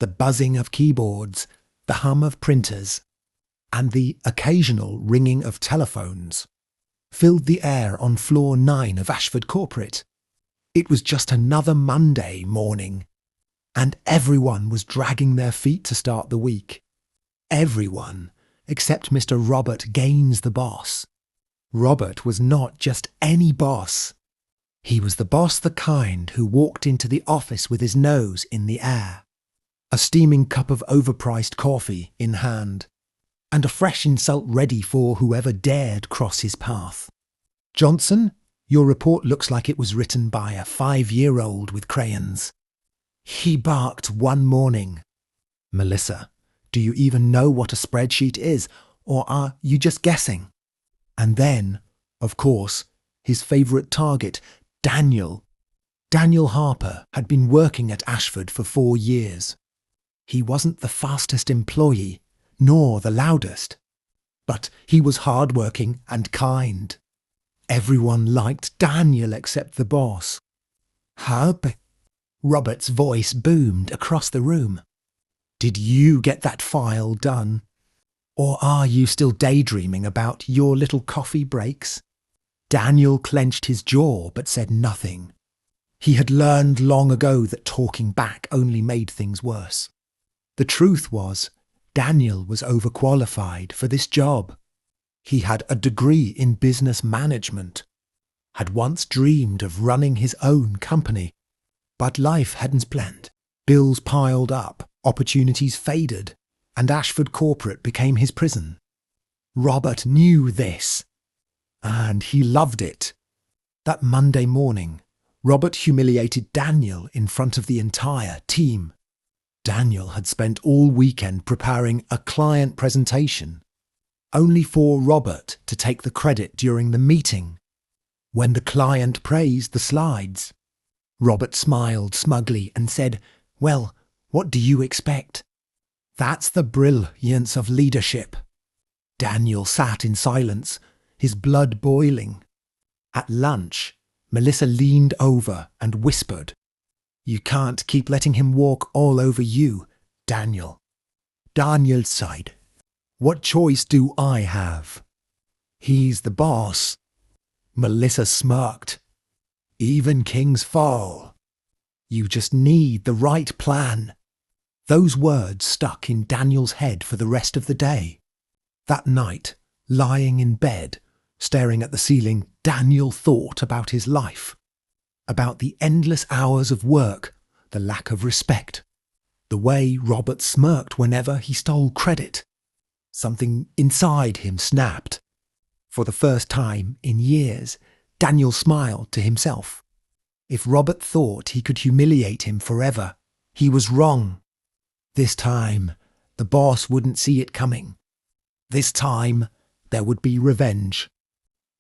The buzzing of keyboards, the hum of printers, and the occasional ringing of telephones filled the air on floor 9 of Ashford Corporate. It was just another Monday morning, and everyone was dragging their feet to start the week. Everyone, except Mr. Robert Gaines, the boss. Robert was not just any boss. He was the boss, the kind who walked into the office with his nose in the air, a steaming cup of overpriced coffee in hand, and a fresh insult ready for whoever dared cross his path. "Johnson, your report looks like it was written by a 5-year-old with crayons," he barked one morning. "Melissa, do you even know what a spreadsheet is, or are you just guessing?" And then, of course, his favourite target, Daniel. Daniel Harper had been working at Ashford for 4 years. He wasn't the fastest employee, nor the loudest, but he was hardworking and kind. Everyone liked Daniel except the boss. "Harper," Robert's voice boomed across the room. "Did you get that file done? Or are you still daydreaming about your little coffee breaks?" Daniel clenched his jaw but said nothing. He had learned long ago that talking back only made things worse. The truth was, Daniel was overqualified for this job. He had a degree in business management, had once dreamed of running his own company, but life hadn't planned. Bills piled up, opportunities faded, and Ashford Corporate became his prison. Robert knew this, and he loved it. That Monday morning, Robert humiliated Daniel in front of the entire team. Daniel had spent all weekend preparing a client presentation, only for Robert to take the credit during the meeting. When the client praised the slides, Robert smiled smugly and said, "Well, what do you expect?" That's the brilliance of leadership. Daniel sat in silence, his blood boiling. At lunch, Melissa leaned over and whispered, "You can't keep letting him walk all over you, Daniel." Daniel sighed. "What choice do I have? He's the boss." Melissa smirked. "Even kings fall. You just need the right plan." Those words stuck in Daniel's head for the rest of the day. That night, lying in bed, staring at the ceiling, Daniel thought about his life, about the endless hours of work, the lack of respect, the way Robert smirked whenever he stole credit. Something inside him snapped. For the first time in years, Daniel smiled to himself. If Robert thought he could humiliate him forever, he was wrong. This time, the boss wouldn't see it coming. This time, there would be revenge.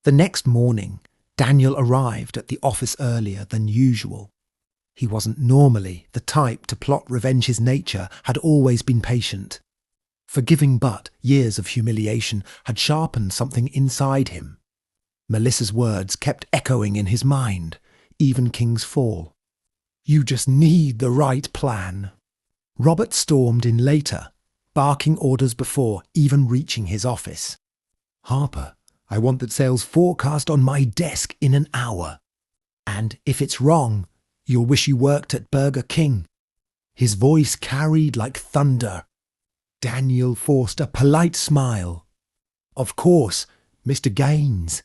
The next morning, Daniel arrived at the office earlier than usual. He wasn't normally the type to plot revenge. His nature had always been patient. Forgiving, but years of humiliation had sharpened something inside him. Melissa's words kept echoing in his mind. Even kings fall. You just need the right plan. Robert stormed in later, barking orders before even reaching his office. "Harper, I want that sales forecast on my desk in an hour. And if it's wrong, you'll wish you worked at Burger King." His voice carried like thunder. Daniel forced a polite smile. "Of course, Mr. Gaines."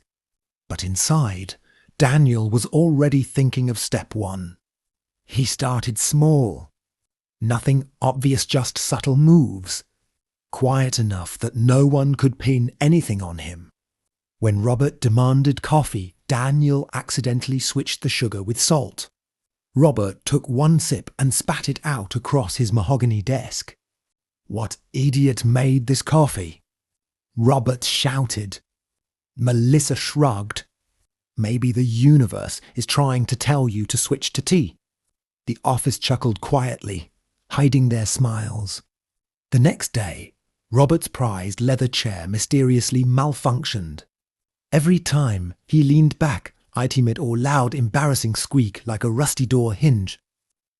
But inside, Daniel was already thinking of step 1. He started small. Nothing obvious, just subtle moves. Quiet enough that no one could pin anything on him. When Robert demanded coffee, Daniel accidentally switched the sugar with salt. Robert took one sip and spat it out across his mahogany desk. "What idiot made this coffee?" Robert shouted. Melissa shrugged. "Maybe the universe is trying to tell you to switch to tea." The office chuckled quietly, hiding their smiles. The next day, Robert's prized leather chair mysteriously malfunctioned. Every time he leaned back, I'd emit a loud, embarrassing squeak like a rusty door hinge.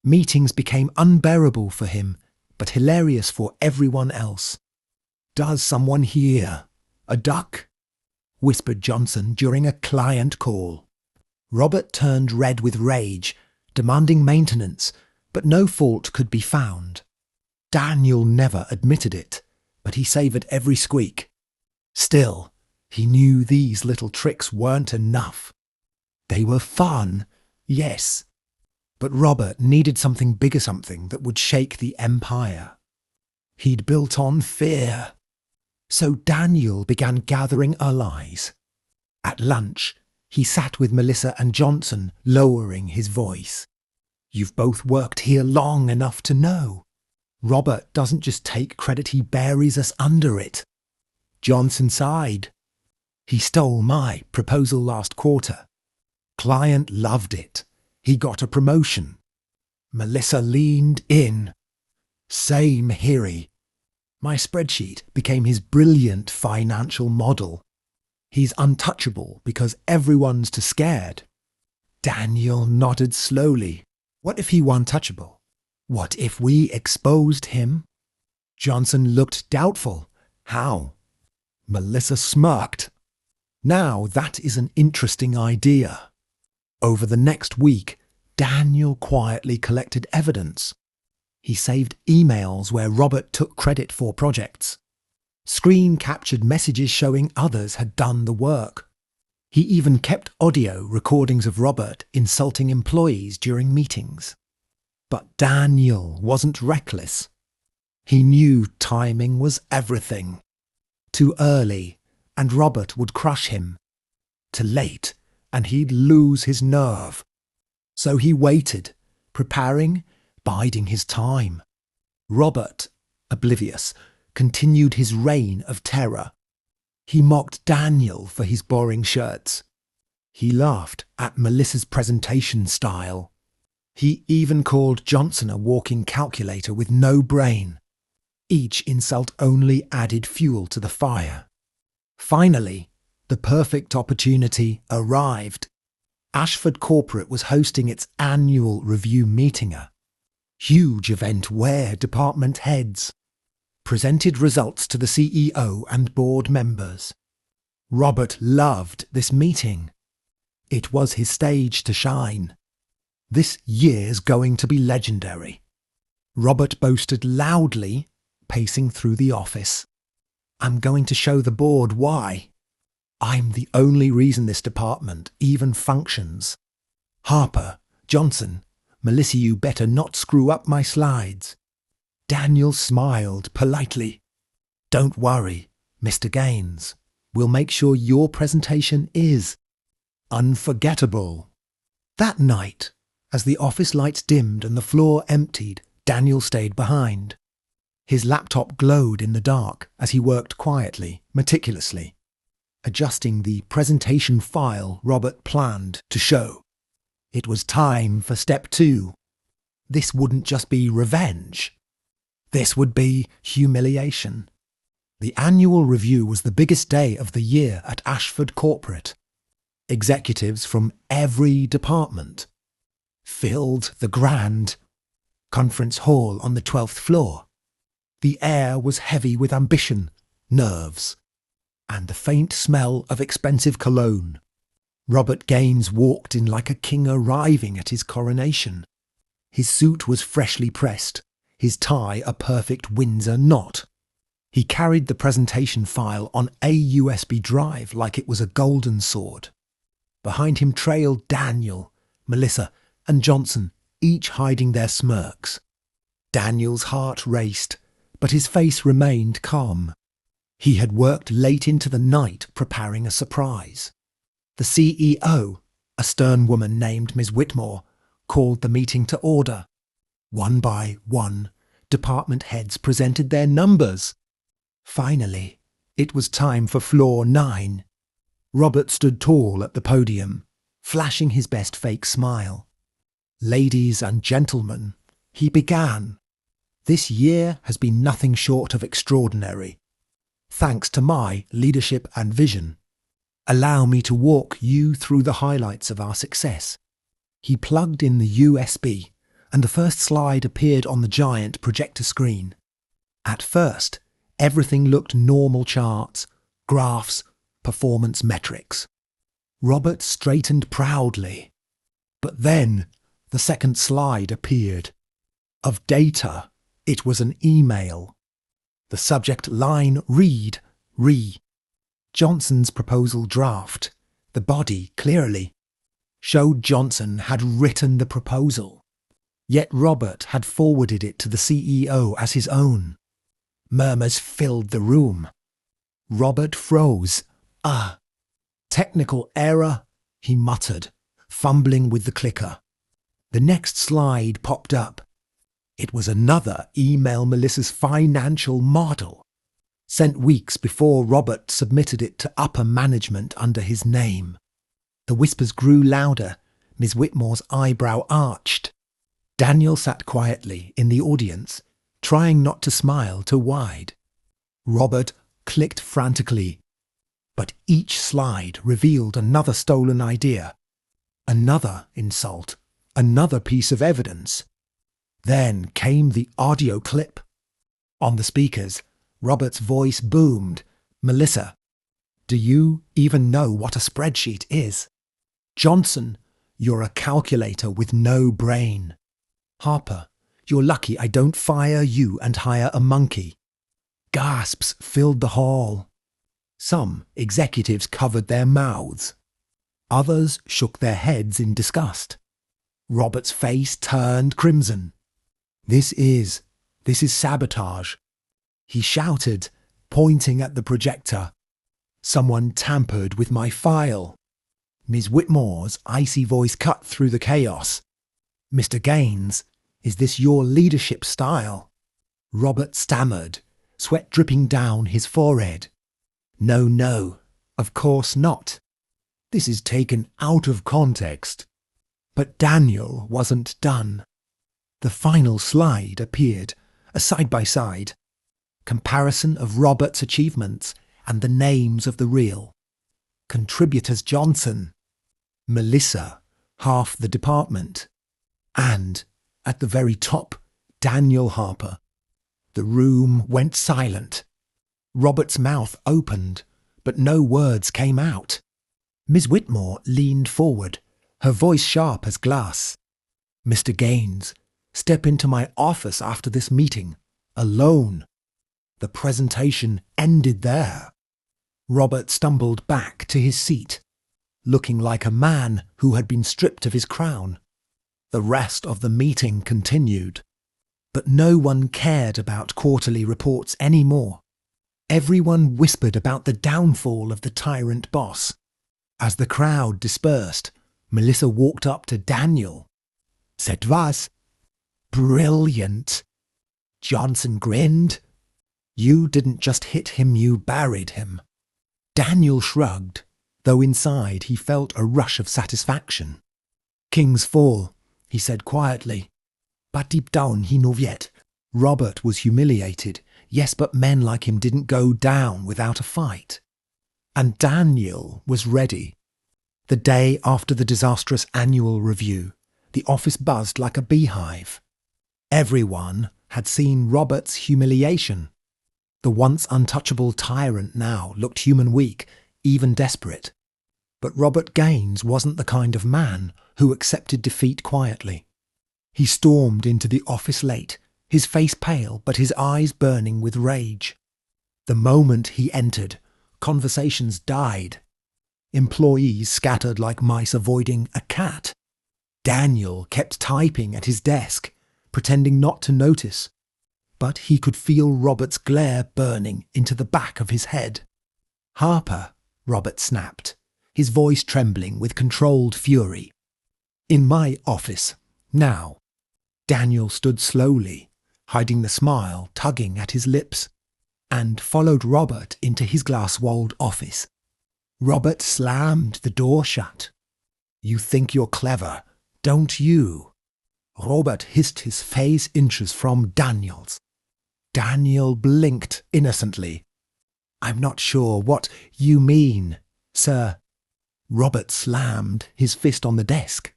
Meetings became unbearable for him. but hilarious for everyone else. "Does someone hear? A duck?" whispered Johnson during a client call. Robert turned red with rage, demanding maintenance, but no fault could be found. Daniel never admitted it, but he savoured every squeak. Still, he knew these little tricks weren't enough. They were fun, yes, but Robert needed something bigger, something that would shake the empire. He'd built on fear. So Daniel began gathering allies. At lunch, he sat with Melissa and Johnson, lowering his voice. "You've both worked here long enough to know. Robert doesn't just take credit, he buries us under it." Johnson sighed. "He stole my proposal last quarter. Client loved it. He got a promotion." Melissa leaned in. "Same here. My spreadsheet became his brilliant financial model. He's untouchable because everyone's too scared." Daniel nodded slowly. "What if he were untouchable? What if we exposed him?" Johnson looked doubtful. "How?" Melissa smirked. "Now that is an interesting idea." Over the next week, Daniel quietly collected evidence. He saved emails where Robert took credit for projects. Screen-captured messages showing others had done the work. He even kept audio recordings of Robert insulting employees during meetings. But Daniel wasn't reckless. He knew timing was everything. Too early, and Robert would crush him. Too late, and he'd lose his nerve. So he waited, preparing, biding his time. Robert, oblivious, continued his reign of terror. He mocked Daniel for his boring shirts. He laughed at Melissa's presentation style. He even called Johnson a walking calculator with no brain. Each insult only added fuel to the fire. Finally, the perfect opportunity arrived. Ashford Corporate was hosting its annual review meeting, a huge event where department heads presented results to the CEO and board members. Robert loved this meeting. It was his stage to shine. "This year's going to be legendary," Robert boasted loudly, pacing through the office. "I'm going to show the board why. I'm the only reason this department even functions. Harper, Johnson, Melissa, you better not screw up my slides." Daniel smiled politely. "Don't worry, Mr. Gaines. We'll make sure your presentation is unforgettable." That night, as the office lights dimmed and the floor emptied, Daniel stayed behind. His laptop glowed in the dark as he worked quietly, meticulously, adjusting the presentation file Robert planned to show. It was time for step 2. This wouldn't just be revenge. This would be humiliation. The annual review was the biggest day of the year at Ashford Corporate. Executives from every department filled the grand conference hall on the 12th floor. The air was heavy with ambition, nerves, and the faint smell of expensive cologne. Robert Gaines walked in like a king arriving at his coronation. His suit was freshly pressed, his tie a perfect Windsor knot. He carried the presentation file on a USB drive like it was a golden sword. Behind him trailed Daniel, Melissa, and Johnson, each hiding their smirks. Daniel's heart raced, but his face remained calm. He had worked late into the night preparing a surprise. The CEO, a stern woman named Ms. Whitmore, called the meeting to order. One by one, department heads presented their numbers. Finally, it was time for floor 9. Robert stood tall at the podium, flashing his best fake smile. "Ladies and gentlemen," he began, "this year has been nothing short of extraordinary. Thanks to my leadership and vision. Allow me to walk you through the highlights of our success." He plugged in the USB, and the first slide appeared on the giant projector screen. At first, everything looked normal: charts, graphs, performance metrics. Robert straightened proudly. But then the second slide appeared. Of data, it was an email. The subject line read, Johnson's proposal draft. The body clearly showed Johnson had written the proposal. Yet Robert had forwarded it to the CEO as his own. Murmurs filled the room. Robert froze. Technical error, he muttered, fumbling with the clicker. The next slide popped up. It was another email Melissa's financial model, sent weeks before Robert submitted it to upper management under his name. The whispers grew louder. Miss Whitmore's eyebrow arched. Daniel sat quietly in the audience, trying not to smile too wide. Robert clicked frantically. But each slide revealed another stolen idea, another insult, another piece of evidence. Then came the audio clip. On the speakers, Robert's voice boomed. "Melissa, do you even know what a spreadsheet is? Johnson, you're a calculator with no brain. Harper, you're lucky I don't fire you and hire a monkey." Gasps filled the hall. Some executives covered their mouths. Others shook their heads in disgust. Robert's face turned crimson. This is sabotage," he shouted, pointing at the projector. "Someone tampered with my file." Miss Whitmore's icy voice cut through the chaos. "Mr. Gaines, is this your leadership style?" Robert stammered, sweat dripping down his forehead. No, of course not. This is taken out of context." But Daniel wasn't done. The final slide appeared, a side-by-side comparison of Robert's achievements and the names of the real contributors: Johnson, Melissa, half the department, and, at the very top, Daniel Harper. The room went silent. Robert's mouth opened, but no words came out. Miss Whitmore leaned forward, her voice sharp as glass. "Mr. Gaines, step into my office after this meeting, alone." The presentation ended there. Robert stumbled back to his seat, looking like a man who had been stripped of his crown. The rest of the meeting continued, but no one cared about quarterly reports anymore. Everyone whispered about the downfall of the tyrant boss. As the crowd dispersed, Melissa walked up to Daniel. "C'est was? Brilliant." Johnson grinned. "You didn't just hit him, you buried him." Daniel shrugged, though inside he felt a rush of satisfaction. "King's fall," he said quietly. "But deep down he knew yet." Robert was humiliated. Yes, but men like him didn't go down without a fight. And Daniel was ready. The day after the disastrous annual review, the office buzzed like a beehive. Everyone had seen Robert's humiliation. The once untouchable tyrant now looked human weak, even desperate. But Robert Gaines wasn't the kind of man who accepted defeat quietly. He stormed into the office late, his face pale but his eyes burning with rage. The moment he entered, conversations died. Employees scattered like mice avoiding a cat. Daniel kept typing at his desk, pretending not to notice. But he could feel Robert's glare burning into the back of his head. "Harper," Robert snapped, his voice trembling with controlled fury. "In my office, now." Daniel stood slowly, hiding the smile tugging at his lips, and followed Robert into his glass-walled office. Robert slammed the door shut. "You think you're clever, don't you?" Robert hissed his face inches from Daniel's. Daniel blinked innocently. "I'm not sure what you mean, sir." Robert slammed his fist on the desk.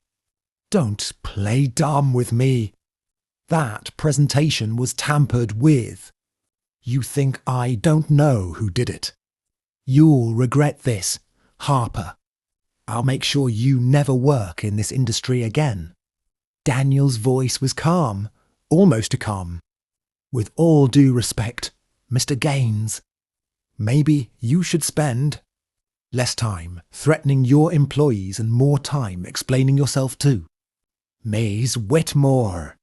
"Don't play dumb with me. That presentation was tampered with. You think I don't know who did it? You'll regret this, Harper. I'll make sure you never work in this industry again." Daniel's voice was calm, almost a calm. "With all due respect, Mr. Gaines, maybe you should spend less time threatening your employees and more time explaining yourself too." "Miss Whitmore."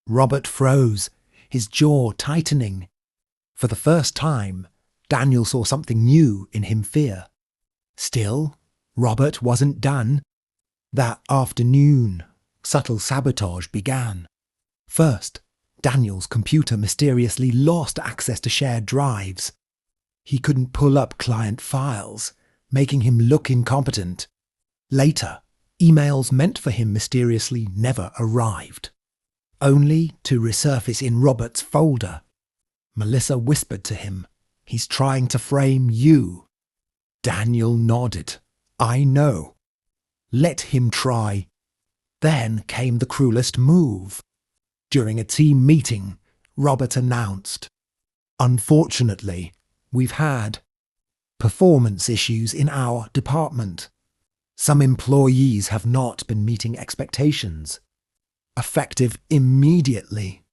Robert froze, his jaw tightening. For the first time, Daniel saw something new in him fear. Still, Robert wasn't done. That afternoon, subtle sabotage began. First, Daniel's computer mysteriously lost access to shared drives. He couldn't pull up client files, making him look incompetent. Later, emails meant for him mysteriously never arrived, only to resurface in Robert's folder. Melissa whispered to him, "He's trying to frame you." Daniel nodded. "I know. Let him try." Then came the cruelest move. During a team meeting, Robert announced, "Unfortunately, we've had performance issues in our department. Some employees have not been meeting expectations. Effective immediately.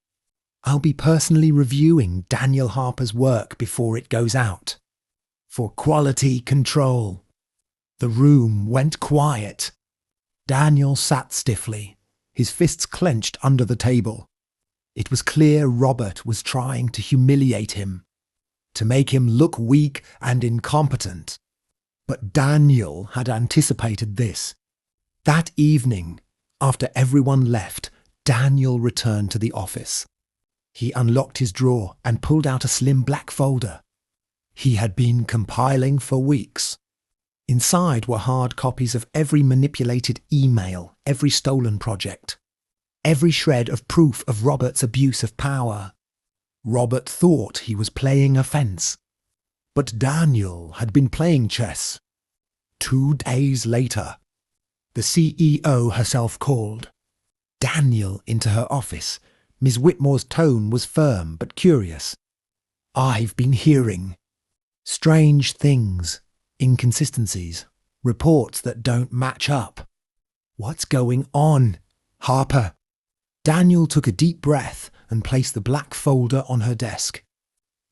I'll be personally reviewing Daniel Harper's work before it goes out. For quality control." The room went quiet. Daniel sat stiffly, his fists clenched under the table. It was clear Robert was trying to humiliate him, to make him look weak and incompetent. But Daniel had anticipated this. That evening, after everyone left, Daniel returned to the office. He unlocked his drawer and pulled out a slim black folder. He had been compiling for weeks. Inside were hard copies of every manipulated email, every stolen project, every shred of proof of Robert's abuse of power. Robert thought he was playing a fence, but Daniel had been playing chess. 2 days later, the CEO herself called Daniel into her office. Ms. Whitmore's tone was firm but curious. "I've been hearing strange things, inconsistencies, reports that don't match up. What's going on, Harper?" Daniel took a deep breath and placed the black folder on her desk.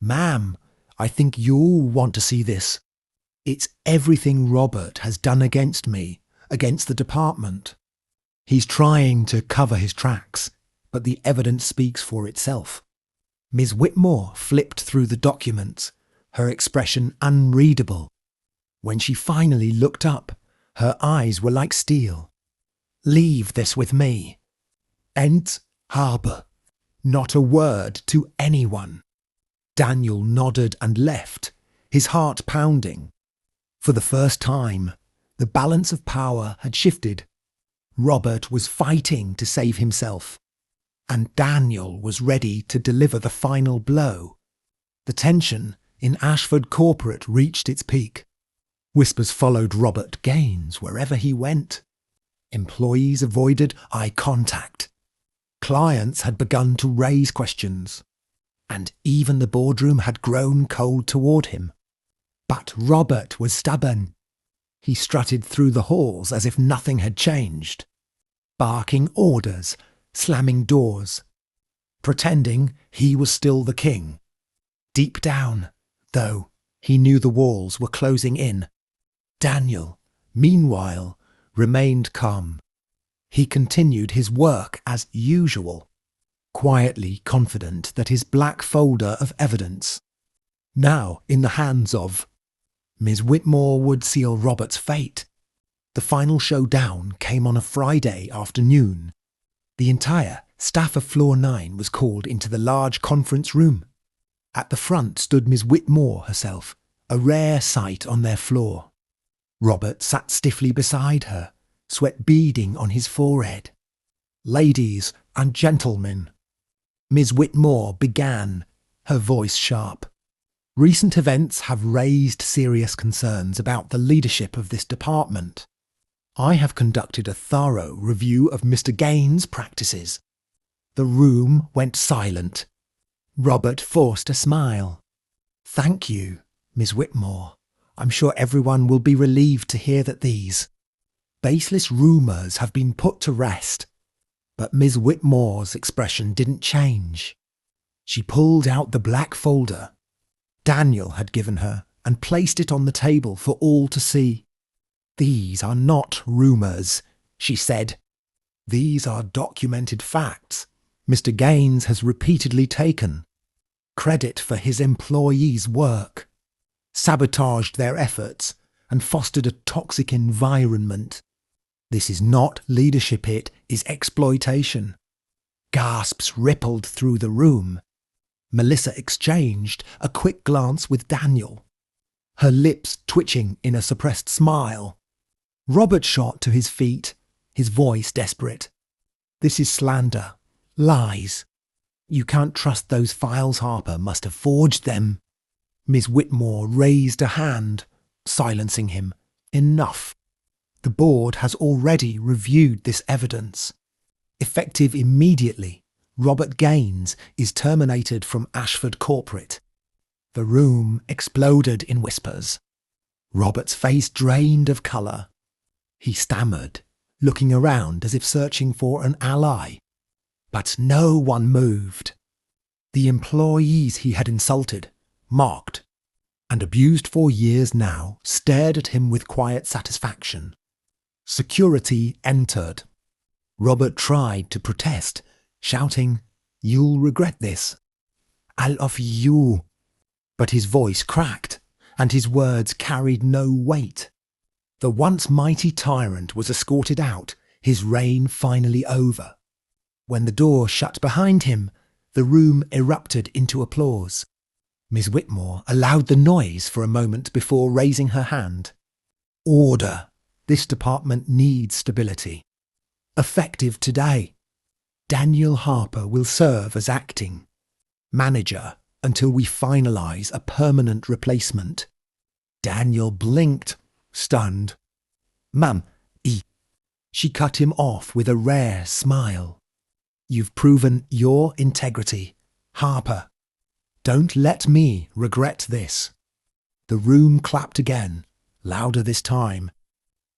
"Ma'am, I think you'll want to see this. It's everything Robert has done against me, against the department. He's trying to cover his tracks, but the evidence speaks for itself." Ms. Whitmore flipped through the documents, her expression unreadable. When she finally looked up, her eyes were like steel. "Leave this with me. And Harper. Not a word to anyone." Daniel nodded and left, his heart pounding. For the first time, the balance of power had shifted. Robert was fighting to save himself, and Daniel was ready to deliver the final blow. The tension in Ashford Corporate reached its peak. Whispers followed Robert Gaines wherever he went. Employees avoided eye contact. Clients had begun to raise questions, and even the boardroom had grown cold toward him. But Robert was stubborn. He strutted through the halls as if nothing had changed, barking orders, slamming doors, pretending he was still the king. Deep down, though, he knew the walls were closing in. Daniel, meanwhile, remained calm. He continued his work as usual, quietly confident that his black folder of evidence, now in the hands of Ms. Whitmore, would seal Robert's fate. The final showdown came on a Friday afternoon. The entire staff of Floor 9 was called into the large conference room. At the front stood Ms. Whitmore herself, a rare sight on their floor. Robert sat stiffly beside her, sweat beading on his forehead. "Ladies and gentlemen," Ms. Whitmore began, her voice sharp. "Recent events have raised serious concerns about the leadership of this department. I have conducted a thorough review of Mr. Gaines' practices. The room went silent. Robert forced a smile. "Thank you, Miss Whitmore. I'm sure everyone will be relieved to hear that these baseless rumours have been put to rest." But Miss Whitmore's expression didn't change. She pulled out the black folder Daniel had given her and placed it on the table for all to see. "These are not rumours," she said. "These are documented facts. Mr. Gaines has repeatedly taken credit for his employees' work, sabotaged their efforts, and fostered a toxic environment. This is not leadership, it is exploitation." Gasps rippled through the room. Melissa exchanged a quick glance with Daniel, her lips twitching in a suppressed smile. Robert shot to his feet, his voice desperate. "This is slander. Lies. You can't trust those files. Harper must have forged them." Miss Whitmore raised a hand, silencing him. "Enough. The board has already reviewed this evidence. Effective immediately, Robert Gaines is terminated from Ashford Corporate." The room exploded in whispers. Robert's face drained of colour. He stammered, looking around as if searching for an ally. But no one moved. The employees he had insulted, mocked, and abused for years now stared at him with quiet satisfaction. Security entered. Robert tried to protest, shouting, "You'll regret this. All of you." But his voice cracked, and his words carried no weight. The once mighty tyrant was escorted out, his reign finally over. When the door shut behind him, the room erupted into applause. Miss Whitmore allowed the noise for a moment before raising her hand. "Order. This department needs stability. Effective today. Daniel Harper will serve as acting manager until we finalise a permanent replacement." Daniel blinked, stunned. "Ma'am, She cut him off with a rare smile. "You've proven your integrity, Harper. Don't let me regret this." The room clapped again, louder this time.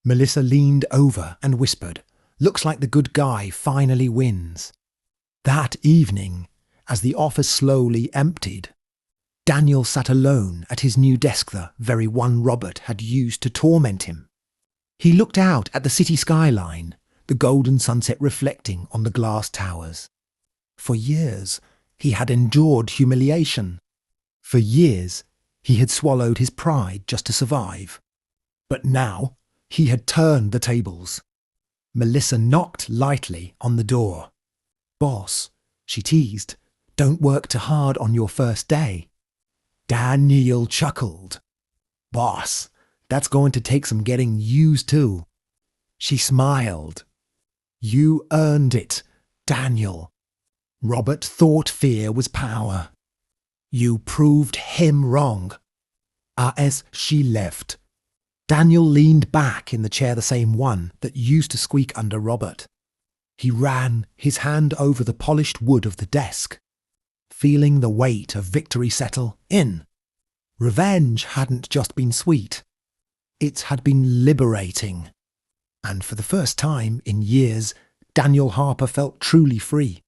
Melissa leaned over and whispered, "Looks like the good guy finally wins." That evening, as the office slowly emptied, Daniel sat alone at his new desk, the very one Robert had used to torment him. He looked out at the city skyline, the golden sunset reflecting on the glass towers. For years, he had endured humiliation. For years, he had swallowed his pride just to survive. But now, he had turned the tables. Melissa knocked lightly on the door. "Boss," she teased, "don't work too hard on your first day." Daniel chuckled. "Boss, that's going to take some getting used to." She smiled. "You earned it, Daniel." Robert thought fear was power. "You proved him wrong." As she left, Daniel leaned back in the chair, the same one that used to squeak under Robert. He ran his hand over the polished wood of the desk, feeling the weight of victory settle in. Revenge hadn't just been sweet. It had been liberating. And for the first time in years, Daniel Harper felt truly free.